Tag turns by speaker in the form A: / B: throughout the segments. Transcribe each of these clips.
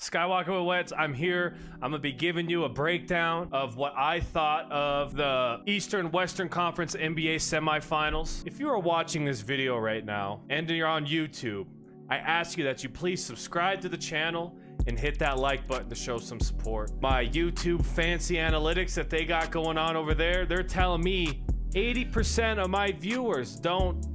A: Skywalking with Wetz. I'm here. I'm going to be giving you a breakdown of what I thought of the Eastern Western Conference NBA Semifinals. If you are watching this video right now and you're on YouTube, I ask you that you please subscribe to the channel and hit that like button to show some support. My YouTube fancy analytics that they got going on over there, they're telling me 80% of my viewers don't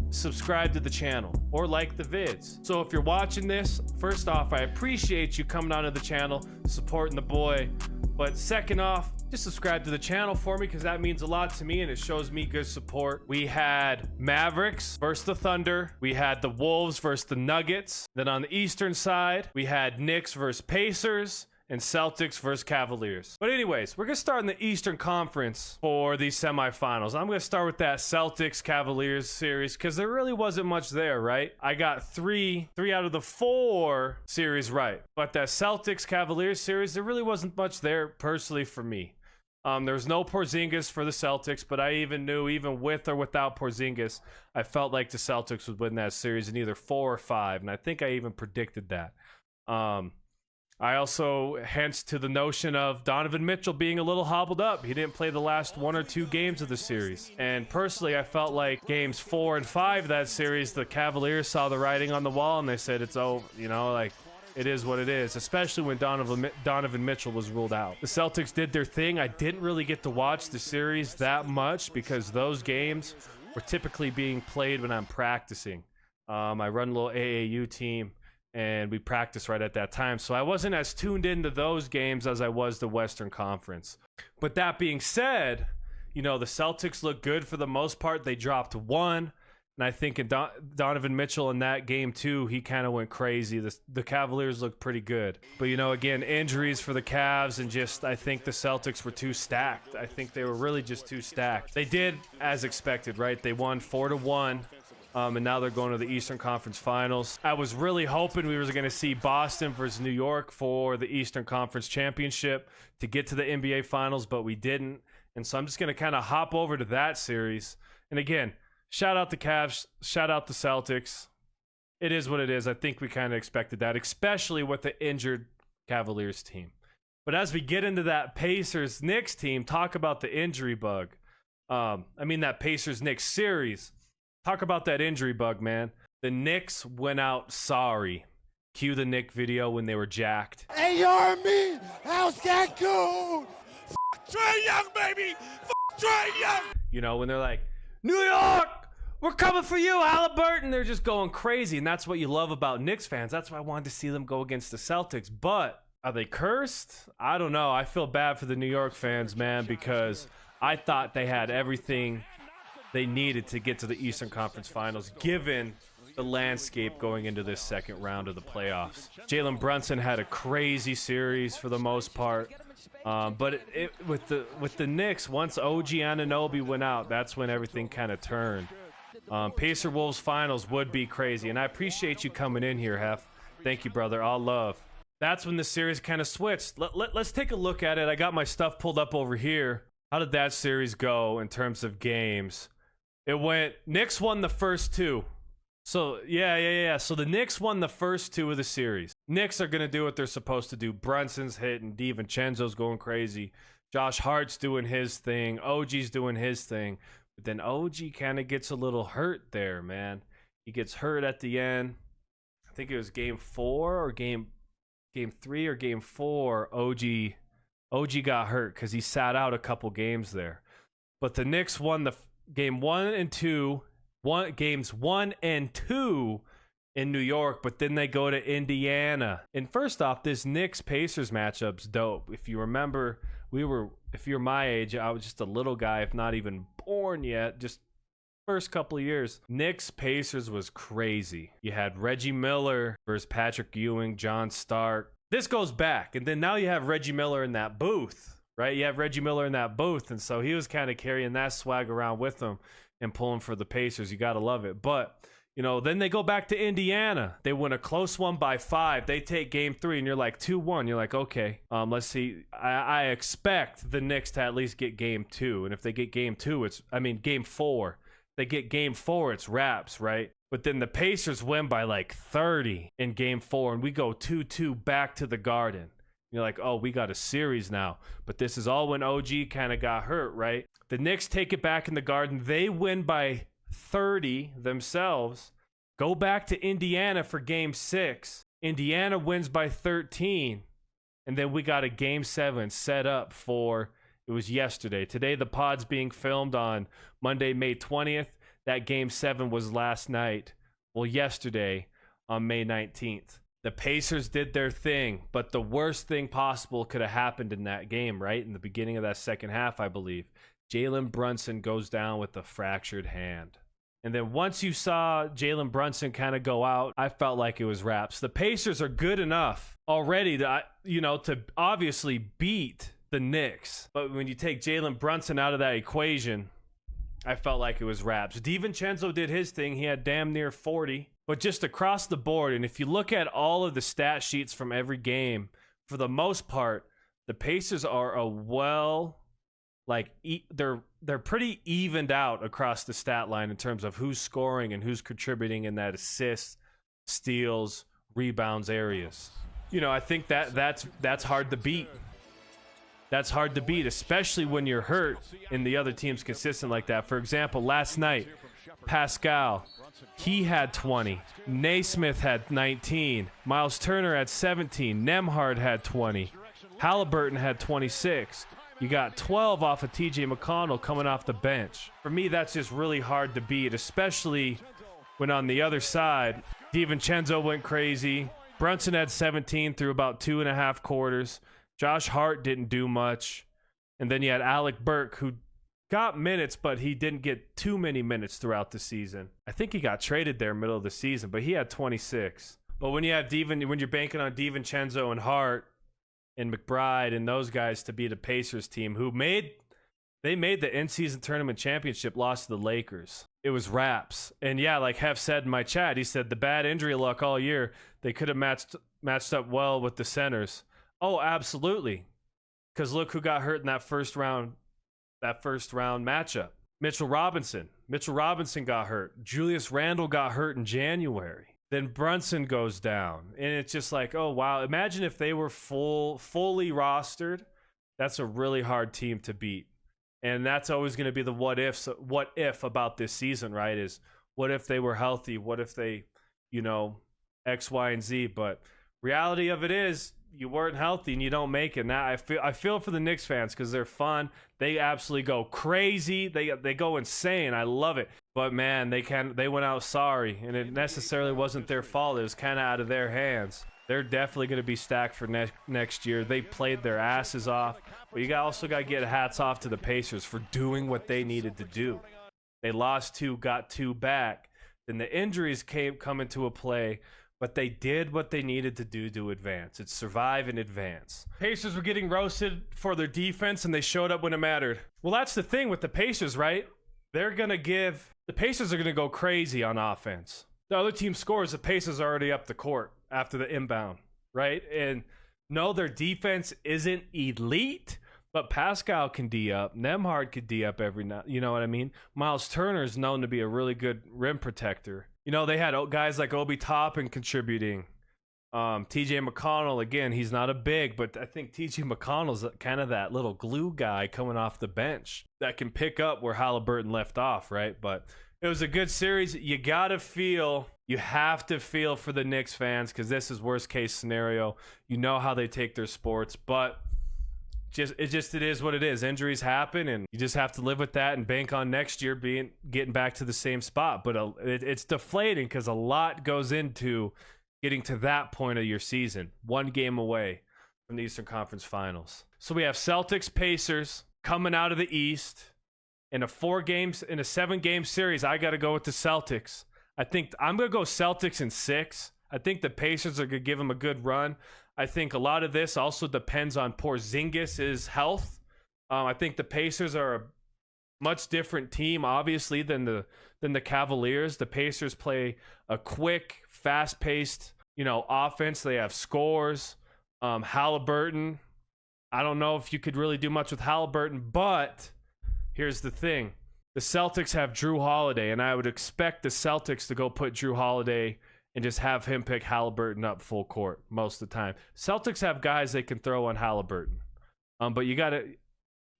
A: subscribe to the channel or like the vids. So if you're watching this, first off, I appreciate you coming onto the channel, supporting the boy. But second off, just subscribe to the channel for me because that means a lot to me and it shows me good support. We had Mavericks versus the Thunder. We had the Wolves versus the Nuggets. Then on the Eastern side, we had Knicks versus Pacers and Celtics versus Cavaliers. But anyways, we're going to start in the Eastern Conference for these semifinals. I'm going to start with that Celtics-Cavaliers series because there really wasn't much there, right? I got three out of the 4 series right. But that Celtics-Cavaliers series, there really wasn't much there personally for me. There's no Porzingis for the Celtics, but I even knew, even with or without Porzingis, I felt like the Celtics would win that series in either 4 or 5, and I think I even predicted that. I also hence to the notion of Donovan Mitchell being a little hobbled up. He didn't play the last 1 or 2 games of the series. And personally, I felt like games 4 and 5 of that series, the Cavaliers saw the writing on the wall and they said it's over, you know, like it is what it is, especially when Donovan Mitchell was ruled out. The Celtics did their thing. I didn't really get to watch the series that much because those games were typically being played when I'm practicing. I run a little AAU team, and we practiced right at that time. So I wasn't as tuned into those games as I was the Western Conference. But that being said, you know, the Celtics look good for the most part. They dropped 1. And I think in Donovan Mitchell in that game, too, he kind of went crazy. The Cavaliers looked pretty good. But, you know, again, injuries for the Cavs and just I think the Celtics were too stacked. I think they were really just too stacked. They did as expected, right? They won 4-1. And now they're going to the Eastern Conference Finals. I was really hoping we were going to see Boston versus New York for the Eastern Conference Championship to get to the NBA Finals, but we didn't. And so I'm just going to kind of hop over to that series. And again, shout out the Cavs, shout out the Celtics. It is what it is. I think we kind of expected that, especially with the injured Cavaliers team. But as we get into that Pacers-Knicks team, talk about the injury bug. That Pacers-Knicks series. Talk about that injury bug, man. The Knicks went out sorry. Cue the Knick video when they were jacked.
B: Hey, Army, how's that go? Trae Young, baby! Trae Young!
A: You know, when they're like, New York, we're coming for you, Halliburton. They're just going crazy, and that's what you love about Knicks fans. That's why I wanted to see them go against the Celtics. But are they cursed? I don't know. I feel bad for the New York fans, man, because I thought they had everything they needed to get to the Eastern Conference Finals, given the landscape going into this second round of the playoffs. Jalen Brunson had a crazy series for the most part, but with the Knicks, once OG Anunoby went out, that's when everything kind of turned. Pacer Wolves Finals would be crazy, and I appreciate you coming in here, Hef. Thank you, brother. All love. That's when the series kind of switched. Let's take a look at it. I got my stuff pulled up over here. How did that series go in terms of games? It went, Knicks won the first 2. So, yeah. So the Knicks won the first 2 of the series. Knicks are going to do what they're supposed to do. Brunson's hitting, DiVincenzo's going crazy. Josh Hart's doing his thing. OG's doing his thing. But then OG kind of gets a little hurt there, man. He gets hurt at the end. I think it was game 4 or game 3 or game 4. OG got hurt because he sat out a couple games there. But the Knicks won the games 1 and 2 in New York, but then they go to Indiana. And first off, this Knicks-Pacers matchup's dope. If you remember, if you're my age, I was just a little guy, if not even born yet, just first couple of years. Knicks-Pacers was crazy. You had Reggie Miller versus Patrick Ewing, John Stark. This goes back, and then now you have Reggie Miller in that booth. Right, you have Reggie Miller in that booth, and so he was kind of carrying that swag around with him and pulling for the Pacers. You got to love it. But, you know, then they go back to Indiana. They win a close one by 5. They take game 3, and you're like 2-1. You're like, okay, let's see. I expect the Knicks to at least get game 2, and if they get game 4, They get game 4, it's wraps, right? But then the Pacers win by like 30 in game 4, and we go 2-2 back to the Garden. You're like, oh, we got a series now. But this is all when OG kind of got hurt, right? The Knicks take it back in the Garden. They win by 30 themselves. Go back to Indiana for game 6. Indiana wins by 13. And then we got a game 7 set up for, it was yesterday. Today, the pod's being filmed on Monday, May 20th. That game 7 was last night. Well, yesterday on May 19th. The Pacers did their thing, but the worst thing possible could have happened in that game, right? In the beginning of that second half, I believe. Jalen Brunson goes down with a fractured hand. And then once you saw Jalen Brunson kind of go out, I felt like it was wraps. The Pacers are good enough already to, to obviously beat the Knicks. But when you take Jalen Brunson out of that equation, I felt like it was wraps. DiVincenzo did his thing. He had damn near 40. But just across the board, and if you look at all of the stat sheets from every game, for the most part, the Pacers are they're pretty evened out across the stat line in terms of who's scoring and who's contributing in that assists, steals, rebounds areas. I think that's hard to beat. That's hard to beat, especially when you're hurt and the other team's consistent like that. For example, last night, Pascal, he had 20. Naismith had 19. Miles Turner had 17. Nembhard had 20. Halliburton had 26. You got 12 off of TJ McConnell coming off the bench. For me, that's just really hard to beat, especially when on the other side, DiVincenzo went crazy. Brunson had 17 through about 2.5 quarters. Josh Hart didn't do much. And then you had Alec Burke, who got minutes, but he didn't get too many minutes throughout the season. I think he got traded there middle of the season, but he had 26. But when you have when you're banking on DiVincenzo and Hart and McBride and those guys to be the Pacers team, they made the in-season tournament championship, lost to the Lakers. It was wraps. And yeah, like Hef said in my chat, he said the bad injury luck all year, they could have matched up well with the centers. Oh, absolutely. Because look who got hurt in that first round matchup. Mitchell Robinson. Mitchell Robinson got hurt. Julius Randle got hurt in January. Then Brunson goes down. And it's just like, oh, wow. Imagine if they were fully rostered. That's a really hard team to beat. And that's always going to be the what if about this season, right? Is what if they were healthy? What if they, X, Y, and Z? But reality of it is, you weren't healthy and you don't make it. Now I feel for the Knicks fans because they're fun. They absolutely go crazy. They go insane. I love it. But man, they went out sorry, and it necessarily wasn't their fault. It was kind of out of their hands. They're definitely going to be stacked for next year. They played their asses off. But you also got to get hats off to the Pacers for doing what they needed to do. They lost 2, got 2 back. Then the injuries come into a play. But they did what they needed to do to advance. It's survive and advance. Pacers were getting roasted for their defense, and they showed up when it mattered. Well, that's the thing with the Pacers, right? The Pacers are going to go crazy on offense. The other team scores, the Pacers are already up the court after the inbound, right? And no, their defense isn't elite, but Pascal can D up. Nembhard could D up every night. You know what I mean? Miles Turner is known to be a really good rim protector. They had guys like Obi Toppin contributing. TJ McConnell, again, he's not a big, but I think TJ McConnell's kind of that little glue guy coming off the bench that can pick up where Halliburton left off, right? But it was a good series. You have to feel for the Knicks fans because this is worst case scenario. You know how they take their sports, but it is what it is. Injuries happen, and you just have to live with that and bank on next year getting back to the same spot. But it's deflating because a lot goes into getting to that point of your season, one game away from the Eastern Conference Finals. So we have Celtics, Pacers coming out of the East in a 7-game series. I got to go with the Celtics. I think I'm going to go Celtics in 6. I think the Pacers are going to give them a good run. I think a lot of this also depends on Porzingis' health. I think the Pacers are a much different team, obviously, than the Cavaliers. The Pacers play a quick, fast-paced, offense. They have scores. Halliburton. I don't know if you could really do much with Halliburton, but here's the thing. the Celtics have Drew Holiday, and I would expect the Celtics to go put Drew Holiday and just have him pick Halliburton up full court most of the time. Celtics have guys they can throw on Halliburton. But you got to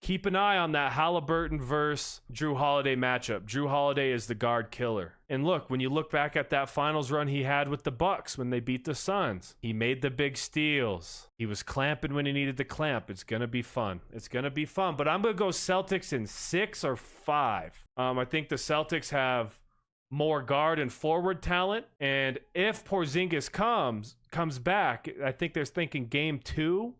A: keep an eye on that Halliburton versus Drew Holiday matchup. Drew Holiday is the guard killer. And look, when you look back at that finals run he had with the Bucks when they beat the Suns, he made the big steals. He was clamping when he needed to clamp. It's going to be fun. It's going to be fun. But I'm going to go Celtics in 6 or 5. I think the Celtics have more guard and forward talent. And if Porzingis comes back, I think they're thinking game 2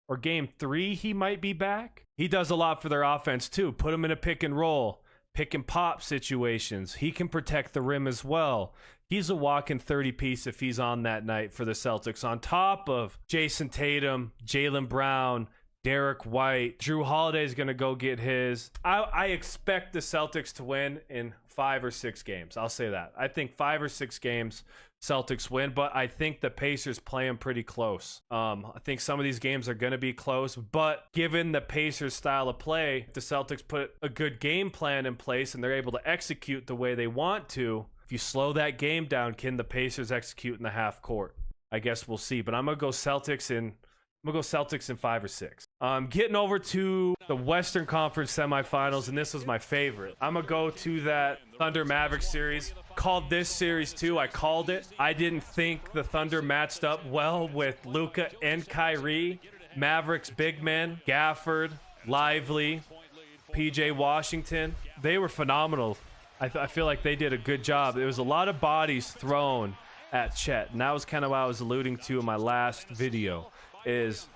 A: or game 3 he might be back. He does a lot for their offense too. Put him in a pick and roll, pick and pop situations. He can protect the rim as well. He's a walking 30 piece if he's on that night for the Celtics. On top of Jason Tatum, Jaylen Brown, Derek White, Drew Holiday is going to go get his. I expect the Celtics to win in 5 or 6 games. I'll say that. I think 5 or 6 games Celtics win, but I think the Pacers play them pretty close. I think some of these games are going to be close, but given the Pacers style of play, if the Celtics put a good game plan in place and they're able to execute the way they want to, if you slow that game down, can the Pacers execute in the half court? I guess we'll see, but I'm going to go Celtics in 5 or 6. Getting over to the Western Conference Semifinals, and this was my favorite. I'm going to go to that Thunder Mavericks series. Called this series too. I called it. I didn't think the Thunder matched up well with Luka and Kyrie. Mavericks big men, Gafford, Lively, PJ Washington. They were phenomenal. I feel like they did a good job. There was a lot of bodies thrown at Chet, and that was kind of what I was alluding to in my last video. Is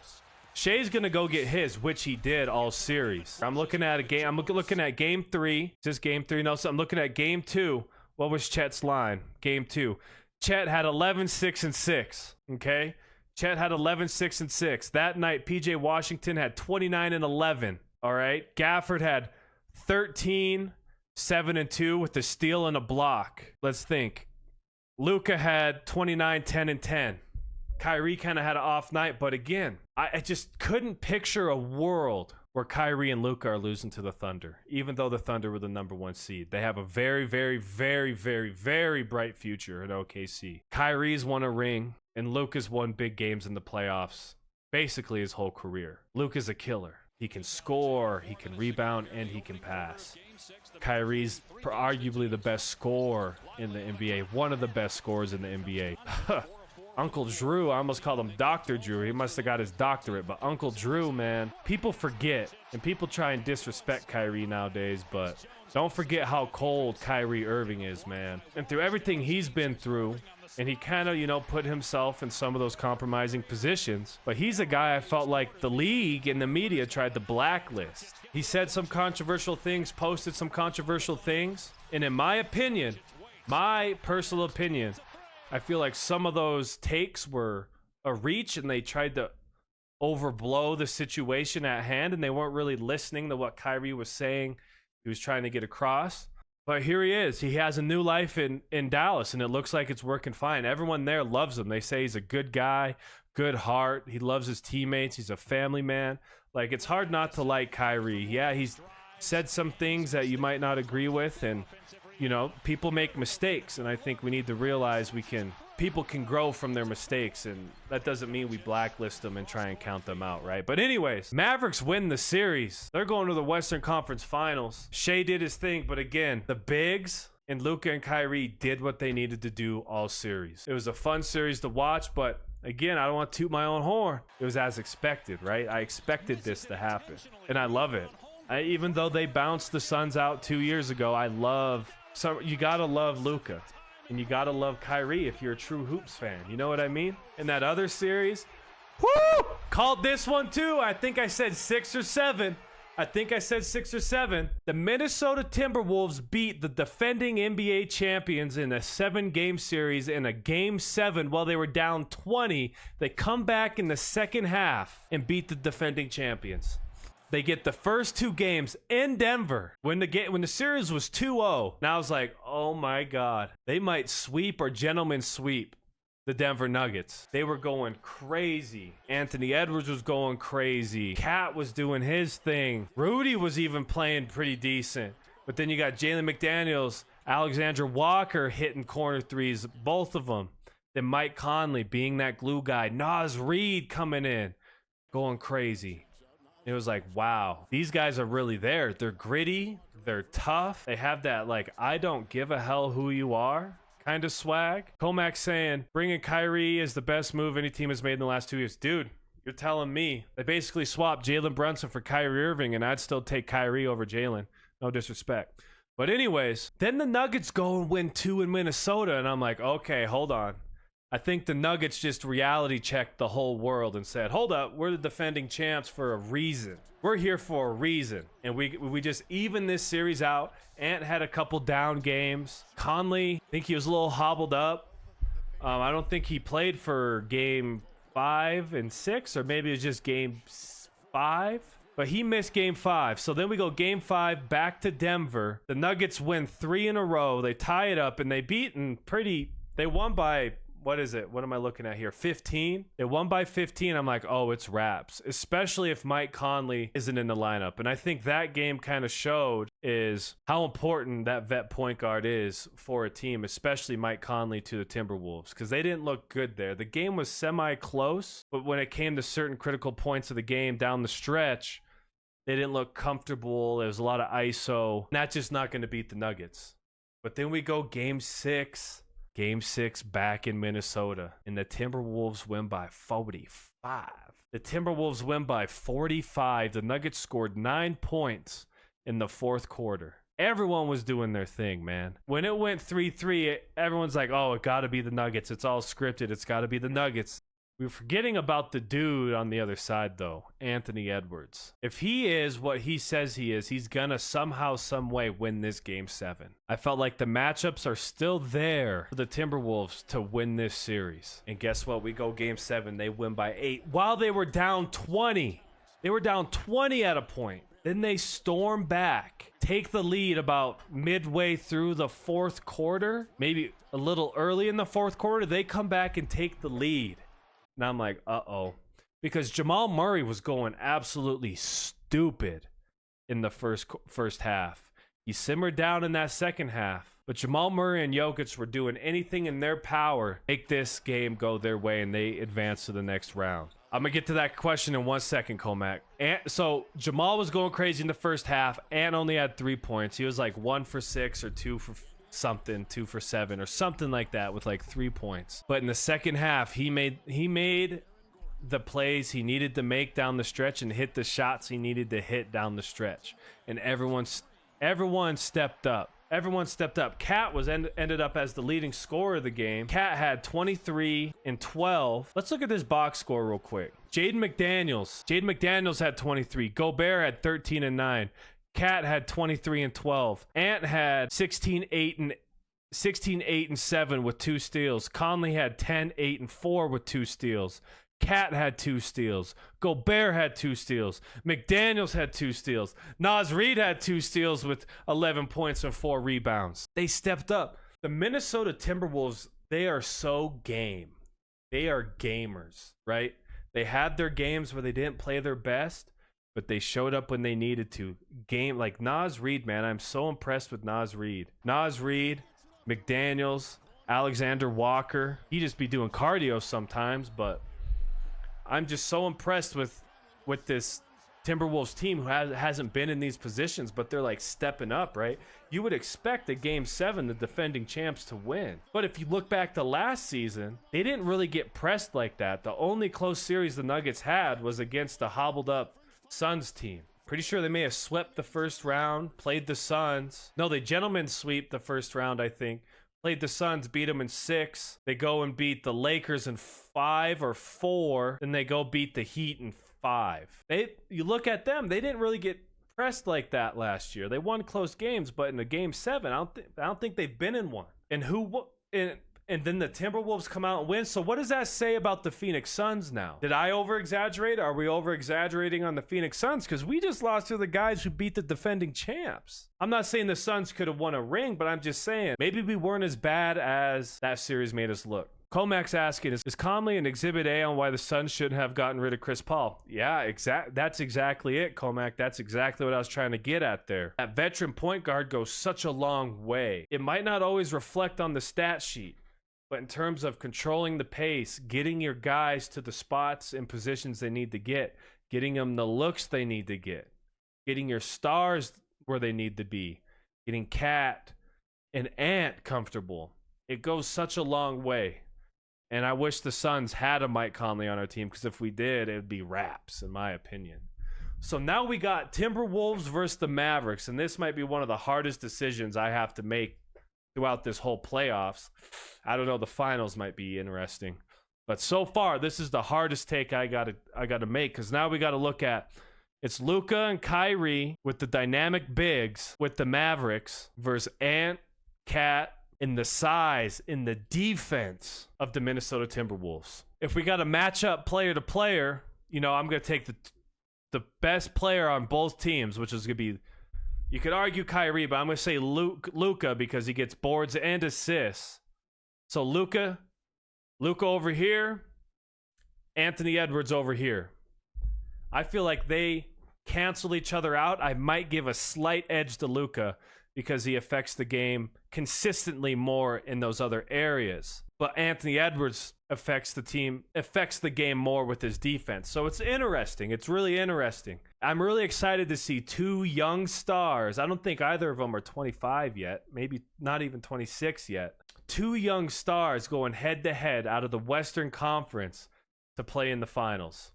A: Shea's gonna go get his, which he did all series. I'm looking at game 3. Just game 3. No, so I'm looking at game 2. What was Chet's line? Game 2. Chet had 11, 6, and 6. Okay? Chet had 11, 6, and 6. That night, PJ Washington had 29 and 11. All right? Gafford had 13, 7, and 2 with a steal and a block. Let's think. Luka had 29, 10, and 10. Kyrie kind of had an off night, but again, I just couldn't picture a world where Kyrie and Luka are losing to the Thunder, even though the Thunder were the #1 seed. They have a very, very, very, very, very bright future at OKC. Kyrie's won a ring, and Luka's won big games in the playoffs basically his whole career. Luka's a killer. He can score, he can rebound, and he can pass. Kyrie's arguably the best scorer in the NBA, one of the best scorers in the NBA. Uncle Drew, I almost called him Dr. Drew. He must have got his doctorate, but Uncle Drew, man, people forget, and people try and disrespect Kyrie nowadays, but don't forget how cold Kyrie Irving is, man. And through everything he's been through, and he kind of, put himself in some of those compromising positions, but he's a guy I felt like the league and the media tried to blacklist. He said some controversial things, posted some controversial things, and in my opinion, my personal opinion, I feel like some of those takes were a reach and they tried to overblow the situation at hand and they weren't really listening to what Kyrie was saying he was trying to get across. But here he is. He has a new life in Dallas and it looks like it's working fine. Everyone there loves him. They say he's a good guy, good heart. He loves his teammates. He's a family man. Like, it's hard not to like Kyrie. Yeah, he's said some things that you might not agree with and people make mistakes, and I think we need to realize people can grow from their mistakes, and that doesn't mean we blacklist them and try and count them out, right? But anyways, Mavericks win the series. They're going to the Western Conference Finals. Shea did his thing, but again, the bigs and Luka and Kyrie did what they needed to do all series. It was a fun series to watch, but again, I don't want to toot my own horn. It was as expected, right? I expected this to happen, and I love it. Even though they bounced the Suns out 2 years ago, So you gotta love Luka, and you gotta love Kyrie if you're a true hoops fan. You know what I mean? In that other series, called this one too. I think I said 6 or 7. The Minnesota Timberwolves beat the defending NBA champions in a 7-game series in a game 7 while they were down 20. They come back in the second half and beat the defending champions. They get the first 2 games in Denver when the series was 2-0. Now I was like, oh my God, they might sweep or gentlemen sweep the Denver Nuggets. They were going crazy. Anthony Edwards was going crazy. Cat was doing his thing. Rudy was even playing pretty decent. But then you got Jalen McDaniels, Alexander Walker hitting corner threes, both of them. Then Mike Conley being that glue guy. Naz Reid coming in, going crazy. It was like, wow, these guys are really there. They're gritty. They're tough. They have that, like, I don't give a hell who you are kind of swag. Comac saying, bringing Kyrie is the best move any team has made in the last 2 years. Dude, you're telling me. They basically swapped Jalen Brunson for Kyrie Irving, and I'd still take Kyrie over Jalen. No disrespect. But anyways, then the Nuggets go and win 2 in Minnesota, and I'm like, okay, hold on. I think the Nuggets just reality checked the whole world and said, hold up, we're the defending champs for a reason. We're here for a reason. And we just even this series out. Ant had a couple down games. Conley, I think he was a little hobbled up. I don't think he played for game 5 and 6, or maybe it was just game 5. But he missed game 5. So then we go game 5 back to Denver. The Nuggets win 3 in a row. They tie it up, and they won by, what is it? What am I looking at here? 15. They won by 15. I'm like, oh, it's wraps, especially if Mike Conley isn't in the lineup. And I think that game kind of showed is how important that vet point guard is for a team, especially Mike Conley to the Timberwolves, because they didn't look good there. The game was semi-close, but when it came to certain critical points of the game down the stretch, they didn't look comfortable. There was a lot of ISO. That's just not going to beat the Nuggets. But then we go game 6. Game 6 back in Minnesota, and the Timberwolves win by 45. The Timberwolves win by 45. The Nuggets scored 9 points in the fourth quarter. Everyone was doing their thing, man. When it went 3-3, everyone's like, oh, it got to be the Nuggets. It's all scripted. It's got to be the Nuggets. We were forgetting about the dude on the other side, though, Anthony Edwards. If he is what he says he is, he's going to somehow, some way win this game 7. I felt like the matchups are still there for the Timberwolves to win this series. And guess what? We go game 7. They win by 8 while they were down 20. They were down 20 at a point. Then they storm back, take the lead about midway through the fourth quarter, maybe a little early in the fourth quarter. They come back and take the lead. And I'm like, uh-oh. Because Jamal Murray was going absolutely stupid in the first half. He simmered down in that second half. But Jamal Murray and Jokic were doing anything in their power to make this game go their way, and they advance to the next round. I'm going to get to that question in 1 second, Comac. So Jamal was going crazy in the first half. Ant only had 3 points. He was like 1 for 6 or 2 for something, 2 for 7 or something like that with like 3 points. But in the second half, he made the plays he needed to make down the stretch and hit the shots he needed to hit down the stretch. And everyone stepped up. Everyone stepped up. Cat ended up as the leading scorer of the game. Cat had 23 and 12. Let's look at this box score real quick. Jaden McDaniels had 23. Gobert had 13 and 9. Cat had 23 and 12. Ant had 16, 8 and 7 with 2 steals. Conley had 10, 8 and 4 with 2 steals. Cat had 2 steals. Gobert had 2 steals. McDaniels had 2 steals. Naz Reid had 2 steals with 11 points and 4 rebounds. They stepped up. The Minnesota Timberwolves, they are so game. They are gamers, right? They had their games where they didn't play their best, but they showed up when they needed to. Game like Naz Reid, man. I'm so impressed with Naz Reid. Naz Reid, McDaniels, Alexander Walker. He just be doing cardio sometimes, but I'm just so impressed with this Timberwolves team who hasn't been in these positions, but they're like stepping up, right? You would expect a game 7, the defending champs, to win. But if you look back to last season, they didn't really get pressed like that. The only close series the Nuggets had was against the hobbled up Suns team. Pretty sure they may have swept the first round, played the Suns. No, they gentlemen sweep the first round, I think. Played the Suns, beat them in 6. They go and beat the Lakers in 5 or 4. Then they go beat the Heat in 5. You look at them, they didn't really get pressed like that last year. They won close games, but in the game 7, I don't think they've been in one. And then the Timberwolves come out and win. So what does that say about the Phoenix Suns now? Did I over-exaggerate? Are we over-exaggerating on the Phoenix Suns? Because we just lost to the guys who beat the defending champs. I'm not saying the Suns could have won a ring, but I'm just saying maybe we weren't as bad as that series made us look. Comac's asking, is Conley an exhibit A on why the Suns shouldn't have gotten rid of Chris Paul? Yeah, that's exactly it, Comac. That's exactly what I was trying to get at there. That veteran point guard goes such a long way. It might not always reflect on the stat sheet, but in terms of controlling the pace, getting your guys to the spots and positions they need to get, getting them the looks they need to get, getting your stars where they need to be, getting Cat and Ant comfortable. It goes such a long way. And I wish the Suns had a Mike Conley on our team, because if we did, it would be wraps, in my opinion. So now we got Timberwolves versus the Mavericks, and this might be one of the hardest decisions I have to make throughout this whole playoffs. I don't know, the finals might be interesting. But so far, this is the hardest take I gotta make, because now we got to look at, it's Luka and Kyrie with the dynamic bigs with the Mavericks versus Ant, Cat, in the size, in the defense of the Minnesota Timberwolves. If we got to match up player to player, I'm going to take the best player on both teams, which is going to be, you could argue Kyrie, but I'm going to say Luka, because he gets boards and assists. So Luka over here, Anthony Edwards over here. I feel like they cancel each other out. I might give a slight edge to Luka, because he affects the game consistently more in those other areas. But Anthony Edwards affects the game more with his defense. So it's interesting. It's really interesting. I'm really excited to see two young stars. I don't think either of them are 25 yet, maybe not even 26 yet. Two young stars going head to head out of the Western Conference to play in the finals.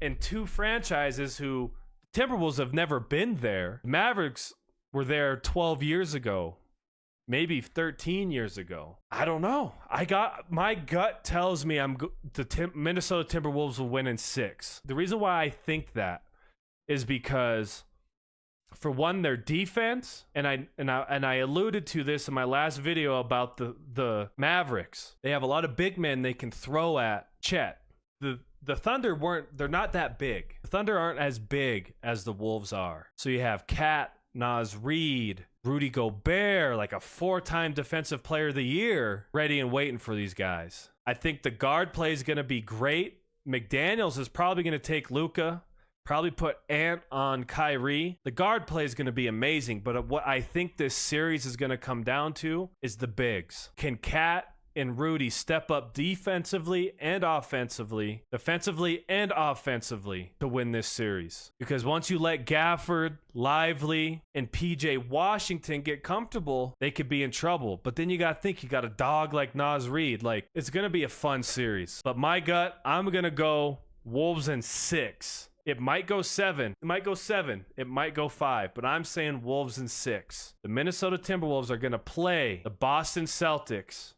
A: And two franchises who, Timberwolves have never been there. Mavericks were there 12 years ago, maybe 13 years ago. I don't know. My gut tells me the Minnesota Timberwolves will win in 6. The reason why I think that is because, for one, their defense, and I alluded to this in my last video about the Mavericks. They have a lot of big men they can throw at Chet. The Thunder they're not that big. The Thunder aren't as big as the Wolves are. So you have Cat, Naz Reid, Rudy Gobert, like a 4-time defensive player of the year, ready and waiting for these guys. I think the guard play is going to be great. McDaniels is probably going to take Luka, probably put Ant on Kyrie. The guard play is going to be amazing, but what I think this series is going to come down to is the bigs. Can Cat and Rudy step up defensively and offensively to win this series? Because once you let Gafford, Lively, and PJ Washington get comfortable, they could be in trouble. But then you got to think, you got a dog like Naz Reid. Like, it's going to be a fun series. But my gut, I'm going to go Wolves in 6. It might go 7. It might go 7. It might go 5. But I'm saying Wolves in 6. The Minnesota Timberwolves are going to play the Boston Celtics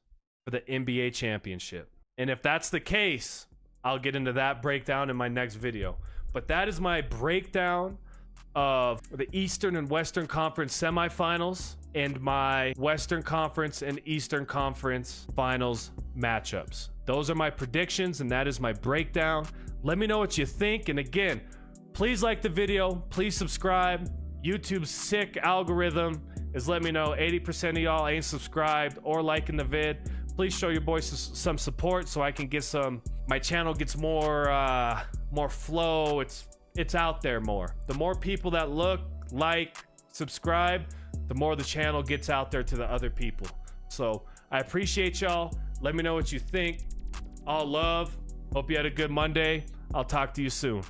A: for the NBA championship. And if that's the case, I'll get into that breakdown in my next video. But that is my breakdown of the Eastern and Western Conference semifinals and my Western Conference and Eastern Conference finals matchups. Those are my predictions, and that is my breakdown. Let me know what you think. And again, please like the video. Please subscribe. YouTube's sick algorithm is letting me know 80% of y'all ain't subscribed or liking the vid. Please show your boys some support so I can get my channel gets more flow. It's out there more. The more people that look, like, subscribe, the more the channel gets out there to the other people. So I appreciate y'all. Let me know what you think. All love. Hope you had a good Monday. I'll talk to you soon.